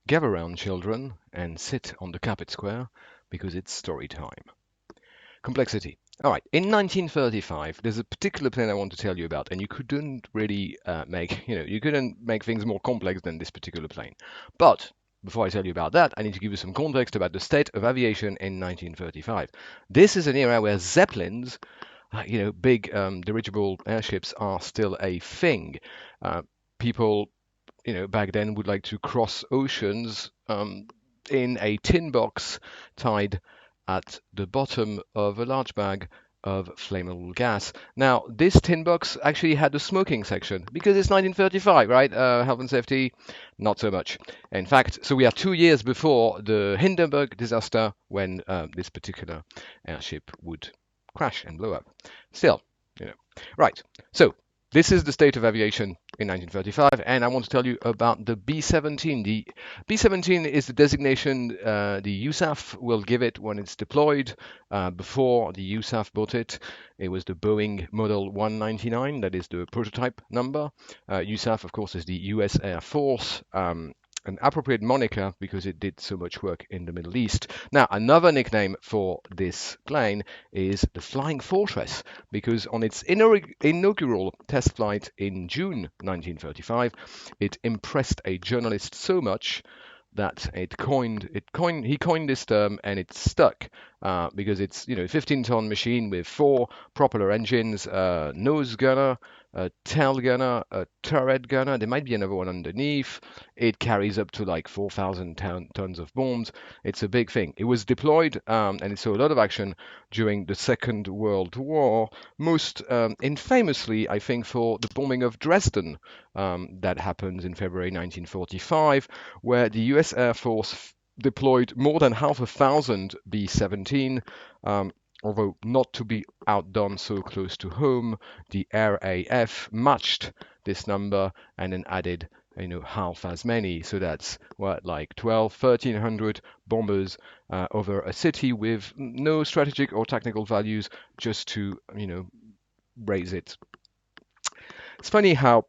Gather round, children, and sit on the carpet square because it's story time. Complexity. All right, in 1935, there's a particular plane I want to tell you about, and you couldn't really you couldn't make things more complex than this particular plane. But before I tell you about that, I need to give you some context about the state of aviation in 1935. This is an era where zeppelins, big dirigible airships, are still a thing. Uh, People back then would like to cross oceans in a tin box tied at the bottom of a large bag of flammable gas. Now, this tin box actually had a smoking section because it's 1935, right? Health and safety, not so much. In fact, so we are 2 years before the Hindenburg disaster when this particular airship would crash and blow up. Still, you know. Right. So this is the state of aviation in 1935, and I want to tell you about the B-17. The B-17 is the designation the USAF will give it when it's deployed. Before the USAF bought it, it was the Boeing Model 199, that is the prototype number. USAF, of course, is the US Air Force. An appropriate moniker because it did so much work in the Middle East. Now, another nickname for this plane is the Flying Fortress because on its inaugural test flight in June 1935, it impressed a journalist so much that he coined this term and it stuck because it's 15-ton machine with four propeller engines, nose gunner, a tail gunner, a turret gunner. There might be another one underneath. It carries up to like 4,000 tons of bombs. It's a big thing. It was deployed and it saw a lot of action during the Second World War, most infamously, I think, for the bombing of Dresden that happens in February 1945, where the US Air Force deployed more than half a thousand B-17. Although not to be outdone so close to home, the RAF matched this number and then added half as many. So that's like 1,300 bombers over a city with no strategic or tactical values just to raise it. It's funny how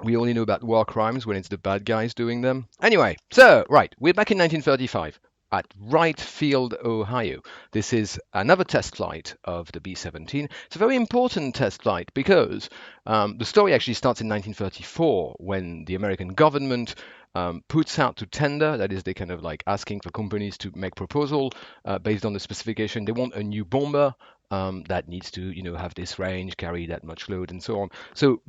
we only know about war crimes when it's the bad guys doing them. Anyway, so, right, we're back in 1935 at Wright Field, Ohio. This is another test flight of the B-17. It's a very important test flight because the story actually starts in 1934 when the American government puts out to tender, that is, they kind of like asking for companies to make proposal based on the specification. They want a new bomber that needs to, have this range, carry that much load, and so on. So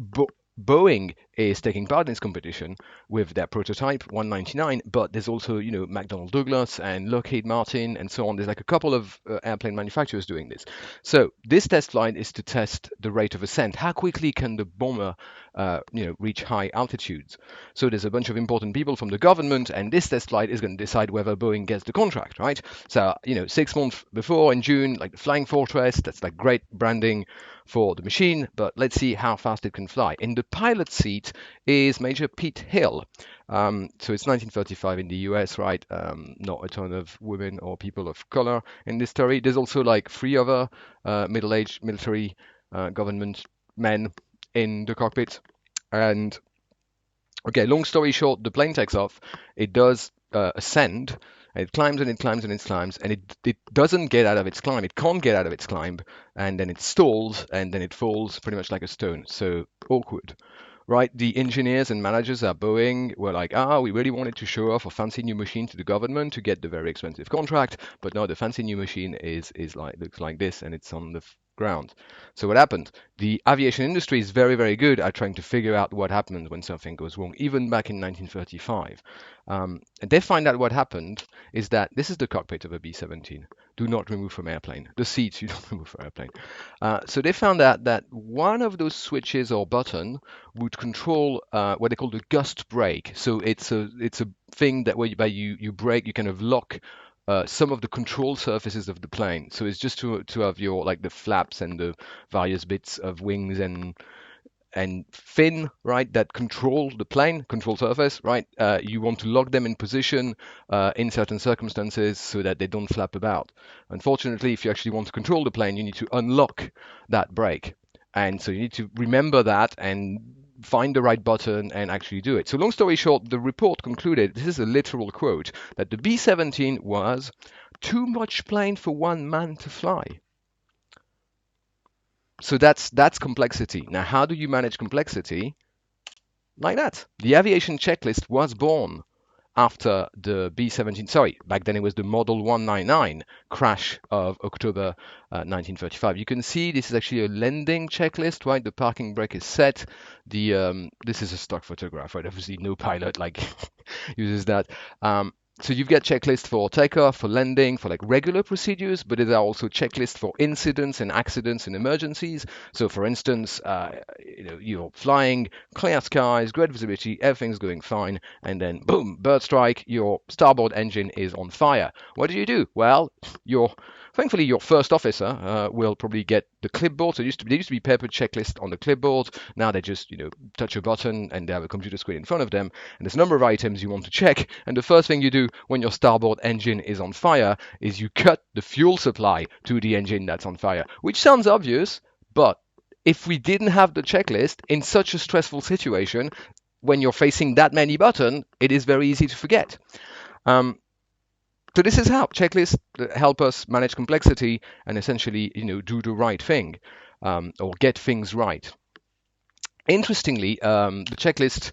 Boeing is taking part in this competition with their prototype 199, but there's also, McDonnell Douglas and Lockheed Martin and so on. There's like a couple of airplane manufacturers doing this. So this test flight is to test the rate of ascent. How quickly can the bomber, reach high altitudes? So there's a bunch of important people from the government, and this test flight is going to decide whether Boeing gets the contract, right? So, 6 months before in June, like the Flying Fortress, that's like great branding for the machine, but let's see how fast it can fly. In the pilot seat is Major Pete Hill. So it's 1935 in the US, right? Not a ton of women or people of color in this story. There's also like three other middle-aged military government men in the cockpit. And okay, long story short, the plane takes off. It does ascend. And it climbs and it climbs and it climbs, and it doesn't get out of its climb. It can't get out of its climb, and then it stalls, and then it falls pretty much like a stone. So awkward, right? The engineers and managers at Boeing were like, we really wanted to show off a fancy new machine to the government to get the very expensive contract, but no, the fancy new machine is like looks like this, and it's on the ground. So what happened? The aviation industry is very, very good at trying to figure out what happens when something goes wrong, even back in 1935. And they find out what happened is that this is the cockpit of a B-17. Do not remove from airplane. The seats you don't remove from airplane. So they found out that one of those switches or button would control what they call the gust brake. So it's a thing that where you brake, you kind of lock some of the control surfaces of the plane. So it's just to have your like the flaps and the various bits of wings and fin, right, that control the plane, control surface, right? You want to lock them in position in certain circumstances so that they don't flap about. Unfortunately, if you actually want to control the plane, you need to unlock that brake. And so you need to remember that and find the right button and actually do it. So long story short, the report concluded, this is a literal quote, that the B-17 was too much plane for one man to fly. So that's complexity. Now, how do you manage complexity? Like that. The aviation checklist was born after the B-17, sorry, back then it was the Model 199 crash of October 1935. You can see this is actually a landing checklist, right? The parking brake is set. This is a stock photograph, right? Obviously, no pilot like uses that. So you've got checklists for takeoff, for landing, for like regular procedures, but there are also checklists for incidents and accidents and emergencies. So for instance, you're flying, clear skies, great visibility, everything's going fine, and then boom, bird strike, your starboard engine is on fire. What do? Well, thankfully your first officer will probably get the clipboard. So there used to be paper checklist on the clipboard. Now they just touch a button and they have a computer screen in front of them, and there's a number of items you want to check. And the first thing you do when your starboard engine is on fire is you cut the fuel supply to the engine that's on fire, which sounds obvious, but if we didn't have the checklist in such a stressful situation, when you're facing that many buttons, it is very easy to forget. So this is how checklists help us manage complexity and essentially, do the right thing or get things right. Interestingly, the checklists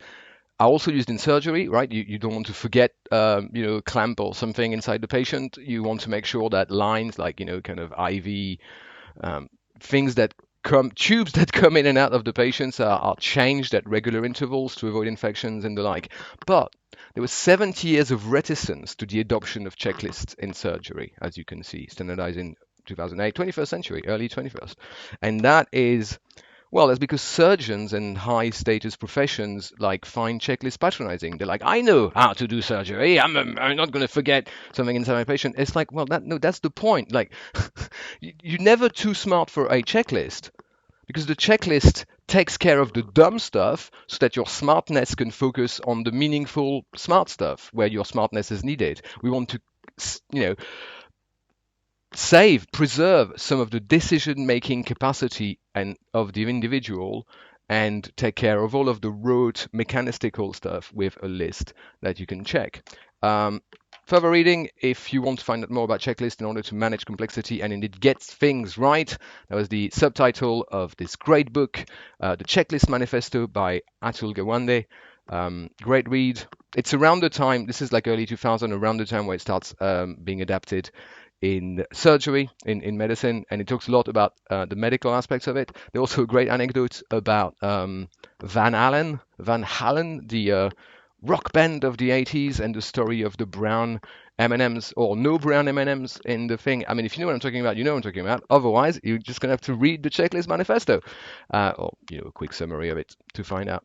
are also used in surgery, right? You don't want to forget, clamp or something inside the patient. You want to make sure that lines like, kind of IV, things that tubes that come in and out of the patients are changed at regular intervals to avoid infections and the like. But there was 70 years of reticence to the adoption of checklists in surgery, as you can see, standardized in 2008, 21st century, early 21st. And that is, well, that's because surgeons and high status professions find checklists patronizing. They're like, I know how to do surgery. I'm not going to forget something inside my patient. It's like, well, that's the point. Like, you're never too smart for a checklist because the checklist takes care of the dumb stuff so that your smartness can focus on the meaningful smart stuff where your smartness is needed. We want to, preserve some of the decision-making capacity of the individual and take care of all of the rote mechanistical stuff with a list that you can check. Further reading, if you want to find out more about checklists in order to manage complexity and indeed get things right, that was the subtitle of this great book, The Checklist Manifesto by Atul Gawande. Great read. It's around the time, this is like early 2000, around the time where it starts being adapted in surgery, in medicine, and it talks a lot about the medical aspects of it. There's also a great anecdote about Van Halen, the rock band of the 80s, and the story of the brown M&Ms or no brown M&Ms in the thing. I mean, if you know what I'm talking about, you know what I'm talking about. Otherwise, you're just going to have to read the Checklist Manifesto or a quick summary of it to find out.